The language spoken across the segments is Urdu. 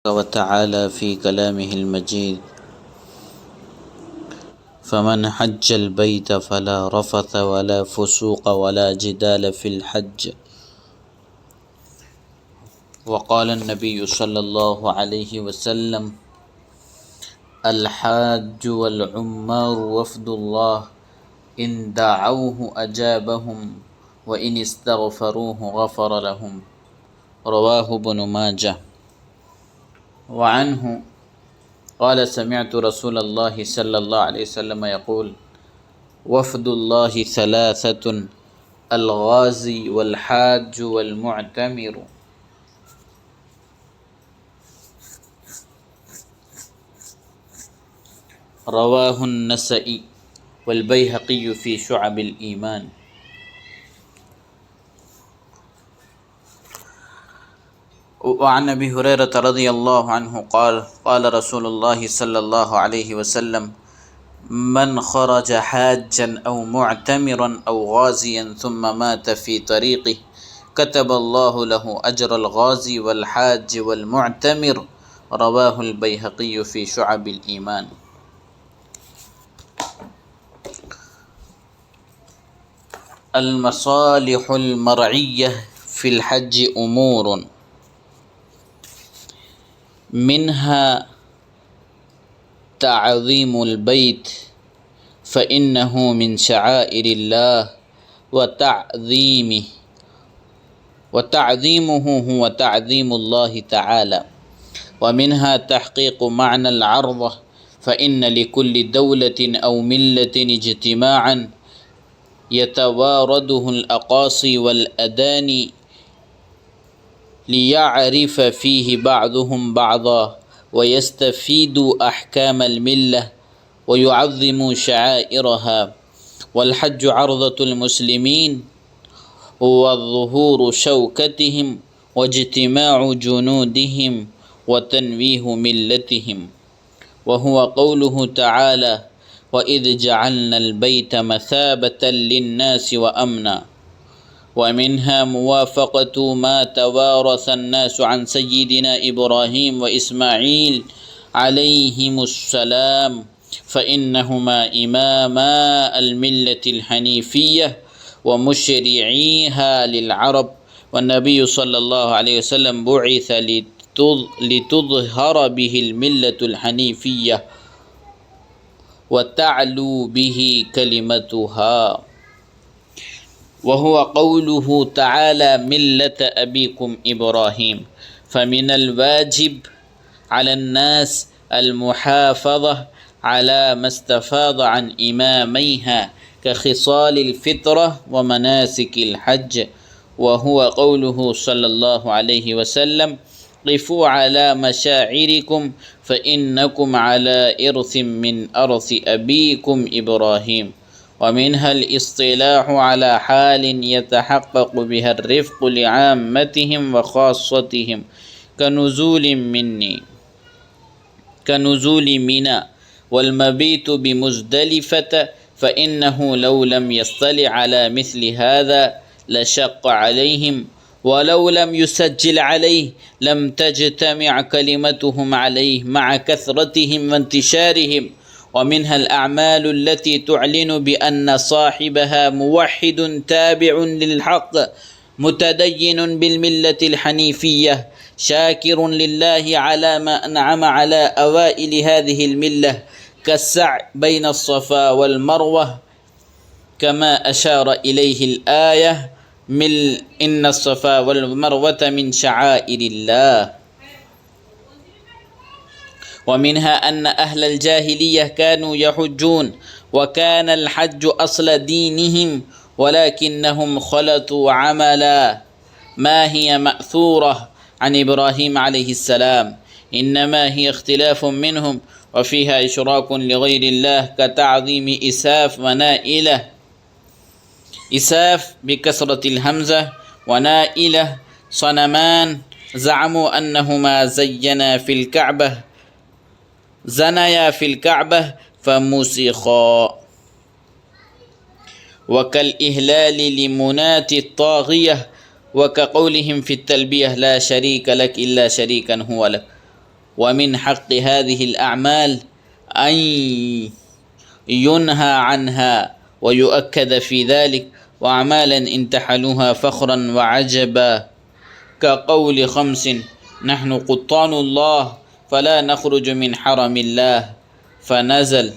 وتعالى في كلامه المجيد فمن حج البيت فلا رفث ولا فسوق ولا جدال في الحج. وقال النبي صلى الله عليه وسلم: الحاج والعمار وفد الله إن دعوه أجابهم وإن استغفروه غفر لهم. رواه ابن ماجه. وعنه قال: سمعت رسول الله صلى الله عليه وسلم يقول: وفد الله ثلاثة: الغازي والحاج والمعتمر. رواه النسائي والبيهقي في شعب الإيمان. وعن أبي هريرة رضي الله عنه قال: قال رسول الله صلى الله عليه وسلم: من خرج حاجا أو معتمرا أو غازيا ثم مات في طريقه كتب الله له أجر الغازي والحاج والمعتمر. رواه البيهقي في شعب الإيمان. المصالح المرعية في الحج أمور، منها تعظيم البيت فإنه من شعائر الله وتعظيمه هو تعظيم الله تعالى. ومنها تحقيق معنى العرضة فإن لكل دولة أو ملة اجتماعا يتوارده الأقاصي والأداني ليعرف فيه بعضهم بعضا ويستفيدوا أحكام الملة ويعظموا شعائرها. والحج عرضة المسلمين وظهور شوكتهم واجتماع جنودهم وتنويه ملتهم. وهو قوله تعالى: وإذ جعلنا البيت مثابة للناس وأمنا. ومنها موافقة ما توارث الناس عن سيدنا إبراهيم وإسماعيل عليهم السلام، فإنهما إماما الملة الحنيفية ومشرعيها للعرب. والنبي صلى الله عليه وسلم بعث لتظهر به الملة الحنيفية وتعلو به كلمتها. وهو قوله تعالى: ملة أبيكم إبراهيم. فمن الواجب على الناس المحافظة على ما استفاض عن إماميها كخصال الفطرة ومناسك الحج. وهو قوله صلى الله عليه وسلم: قفوا على مشاعركم فإنكم على إرث من أرث أبيكم إبراهيم. ومنها الاصطلاح على حال يتحقق بها الرفق لعامتهم وخاصتهم كنزول منى والمبيت بمزدلفة، فإنه لو لم يصطلع على مثل هذا لشق عليهم، ولو لم يسجل عليه لم تجتمع كلمتهم عليه مع كثرتهم وانتشارهم. ومنها الأعمال التي تعلن بأن صاحبها موحد تابع للحق متدين بالملة الحنيفية شاكر لله على ما أنعم على أوائل هذه الملة كالسعي بين الصفا والمروة، كما أشار إليه الآية: إن الصفا والمروة من شعائر الله. ومنها أن أهل الجاهلية كانوا يحجون وكان الحج أصل دينهم، ولكنهم خلطوا عملا ما هي مأثورة عن إبراهيم عليه السلام، إنما هي اختلاف منهم وفيها إشراك لغير الله كتعظيم إساف ونائلة. إساف بكسرة الهمزة ونائلة صنمان زعموا أنهما زنيا في الكعبة فمسخا. وكالإهلال لمنات الطاغية وكقولهم في التلبية: لا شريك لك إلا شريكا هو لك. ومن حق هذه الأعمال أن ينهى عنها ويؤكد في ذلك، وأعمالا انتحلوها فخرا وعجبا كقول خمس: نحن قطان الله فلا نخرج من حرم الله، فنزل: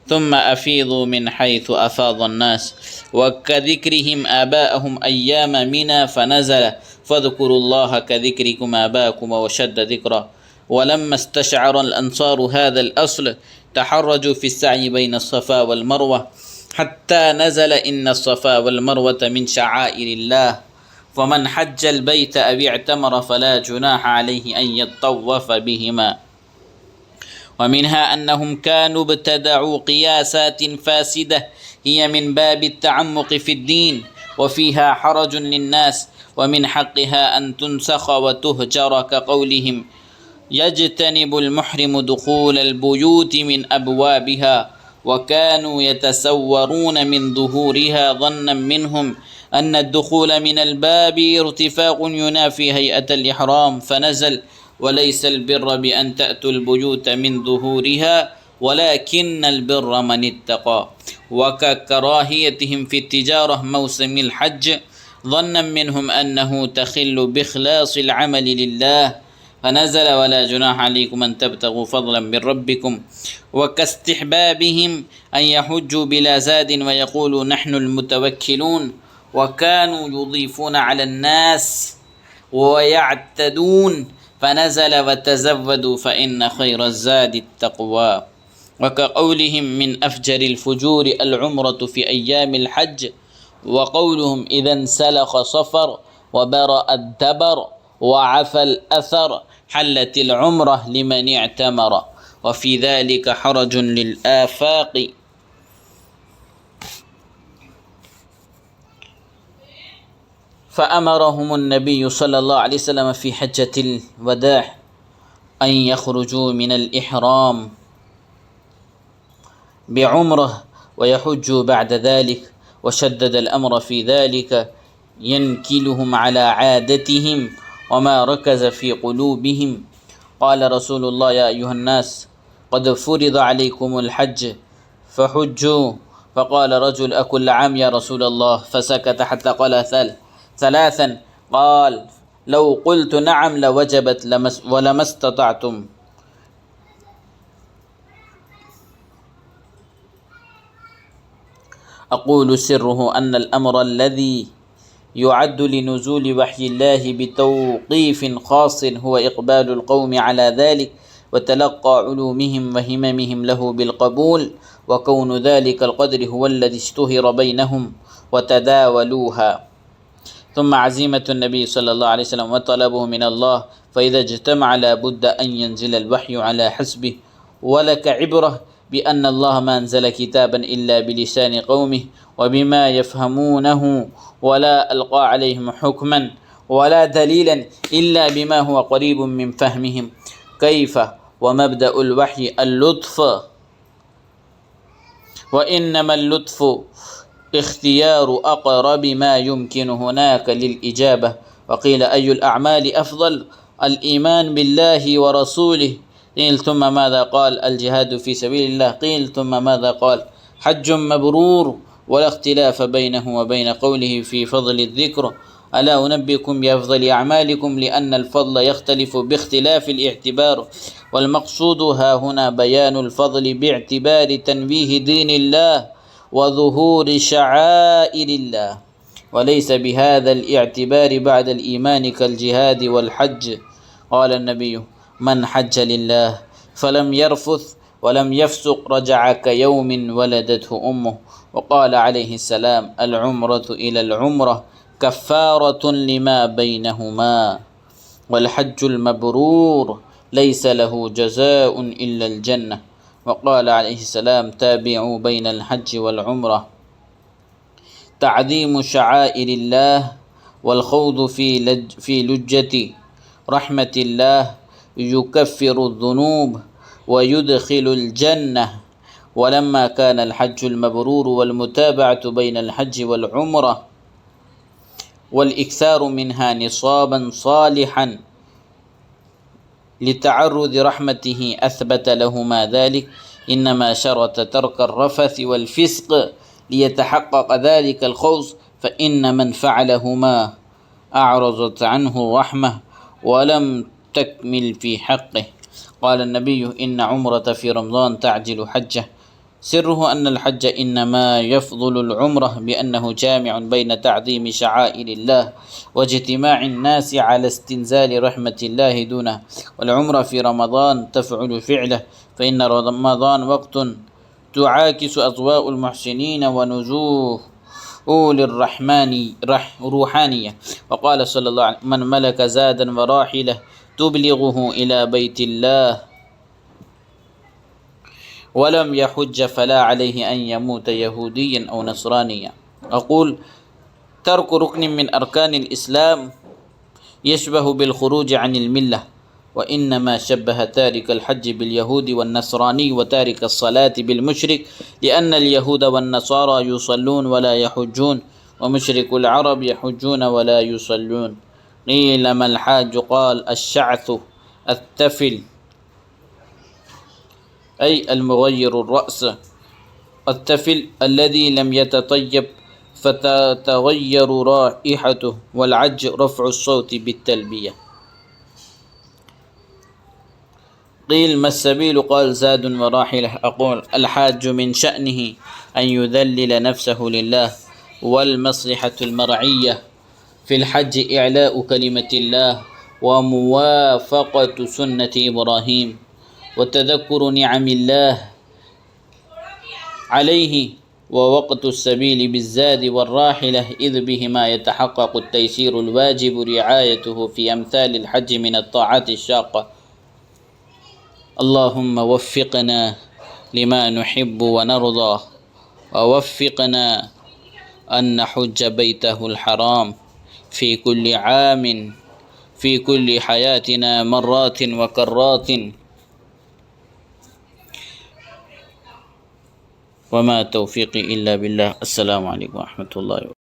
ثم أفيضوا من حيث أفاض الناس، وكذكرهم آباءهم أيام منى، فنزل: فاذكروا الله كذكركم آباءكم وشد ذكرا. ولما استشعر الأنصار هذا الأصل تحرجوا في السعي بين الصفا والمروة، حتى نزل: إن الصفا والمروة من شعائر الله، فمن حج البيت أو اعتمر فلا جناح عليه أن يطوف بهما. ومنها أنهم كانوا ابتدعوا قياسات فاسدة هي من باب التعمق في الدين، وفيها حرج للناس، ومن حقها أن تنسخ وتهجر، كقولهم: يجتنب المحرم دخول البيوت من أبوابها، وكانوا يتسورون من ظهورها ظنا منهم أن الدخول من الباب ارتفاق ينافي هيئة الإحرام، فنزل: وليس البر بأن تأتوا البيوت من ظهورها ولكن البر من اتقى. وككراهيتهم في التجارة موسم الحج ظنا منهم أنه تخل بإخلاص العمل لله، فنزل: ولا جناح عليكم أن تبتغوا فضلا من ربكم. وكاستحبابهم أن يحجوا بلا زاد ويقولوا: نحن المتوكلون، وكانوا يضيفون على الناس ويعتدون، فنزل: وتزودوا فإن خير الزاد التقوى. وكقولهم: من أفجر الفجور العمرة في أيام الحج، وقولهم: إذا انسلخ صفر وبرأ الدبر وعفى الأثر حلت العمرة لمن اعتمر. وفي ذلك حرج للآفاق. فأمرهم النبي صلى الله عليه وسلم في حجة الوداع أن يخرجوا من الإحرام بعمرة ويحجوا بعد ذلك، وشدد الأمر في ذلك ينكلهم على عادتهم وما ركز في قلوبهم. قال رسول الله: يا أيها الناس قد فرض عليكم الحج فحجوا. فقال رجل: أكل عام يا رسول الله؟ فسكت حتى قال ثلاثا. قال: لو قلت نعم لوجبت ولما استطعتم. أقول سره أن الأمر الذي يعد لنزول وحي الله بتوقيف خاص هو إقبال القوم على ذلك وتلقى علومهم وهممهم له بالقبول، وكون ذلك القدر هو الذي اشتهر بينهم وتداولوها. ثم عزيمة النبي صلى الله عليه وسلم وطلبه من الله، فإذا اجتمع لا بد أن ينزل الوحي على حسبه. ولك عبرة بأن الله ما أنزل كتابا إلا بلسان قومه وبما يفهمونه، ولا ألقى عليهم حكما ولا دليلا إلا بما هو قريب من فهمهم. كيف ومبدأ الوحي اللطف، وإنما اللطف اختيار أقرب ما يمكن هناك للإجابة. وقيل: أي الأعمال أفضل؟ الإيمان بالله ورسوله. قيل: ثم ماذا قال؟ الجهاد في سبيل الله. قيل: ثم ماذا قال؟ حج مبرور. ولا اختلاف بينه وبين قوله في فضل الذكر: ألا أنبئكم بأفضل أعمالكم، لأن الفضل يختلف باختلاف الاعتبار، والمقصود ها هنا بيان الفضل باعتبار تنويه دين الله وظهور شعائر الله، وليس بهذا الاعتبار بعد الإيمان كالجهاد والحج. قال النبي: من حج لله فلم يرفث ولم يفسق رجع كيوم ولدته أمه. وقال عليه السلام: العمرة إلى العمرة كفارة لما بينهما، والحج المبرور ليس له جزاء إلا الجنة. وقال عليه السلام: تابعوا بين الحج والعمرة. تعظيم شعائر الله والخوض في لجة رحمة الله يكفر الذنوب ويدخل الجنة. ولما كان الحج المبرور والمتابعة بين الحج والعمرة والإكثار منها نصابا صالحا لتعرض رحمته أثبت لهما ذلك، إنما شرط ترك الرفث والفسق ليتحقق ذلك الخوف، فإن من فعلهما أعرضت عنه الرحمة ولم تكمل في حقه. قال النبي: إن عمرة في رمضان تعجل حجة. سره أن الحج إنما يفضل العمرة بأنه جامع بين تعظيم شعائر الله واجتماع الناس على استنزال رحمة الله دونه، والعمرة في رمضان تفعل فعله، فإن رمضان وقت تعاكس أضواء المحسنين ونزوه للرحمن روحانية. وقال صلى الله عليه وسلم: من ملك زادا وراحلة تبلغه إلى بيت الله ولم يحج فلا عليه أن يموت يهوديا أو نصرانيا. أقول: ترك ركن من أركان الإسلام يشبه بالخروج عن الملة، وإنما شبه تارك الحج باليهود والنصراني وتارك الصلاة بالمشرك، لأن اليهود والنصارى يصلون ولا يحجون، ومشرك العرب يحجون ولا يصلون. قيل: ما الحاج؟ قال: الشعث التفل، أي المغير الرأس، التفل الذي لم يتطيب فتتغير رائحته، والعج رفع الصوت بالتلبية. قيل: ما السبيل؟ قال: زاد وراحلة. أقول: الحاج من شأنه أن يذلل نفسه لله، والمصلحة المرعية في الحج إعلاء كلمة الله وموافقة سنة إبراهيم، وتذكر نعم الله عليه، ووقت السبيل بالزاد والراحلة، إذ بهما يتحقق التيسير الواجب رعايته في أمثال الحج من الطاعات الشاقة. اللهم وفقنا لما نحب ونرضى، ووفقنا أن نحج بيته الحرام في كل عام في كل حياتنا مرات وكرات، وما توفيقي إلا بالله. السلام عليكم ورحمة الله وبركاته.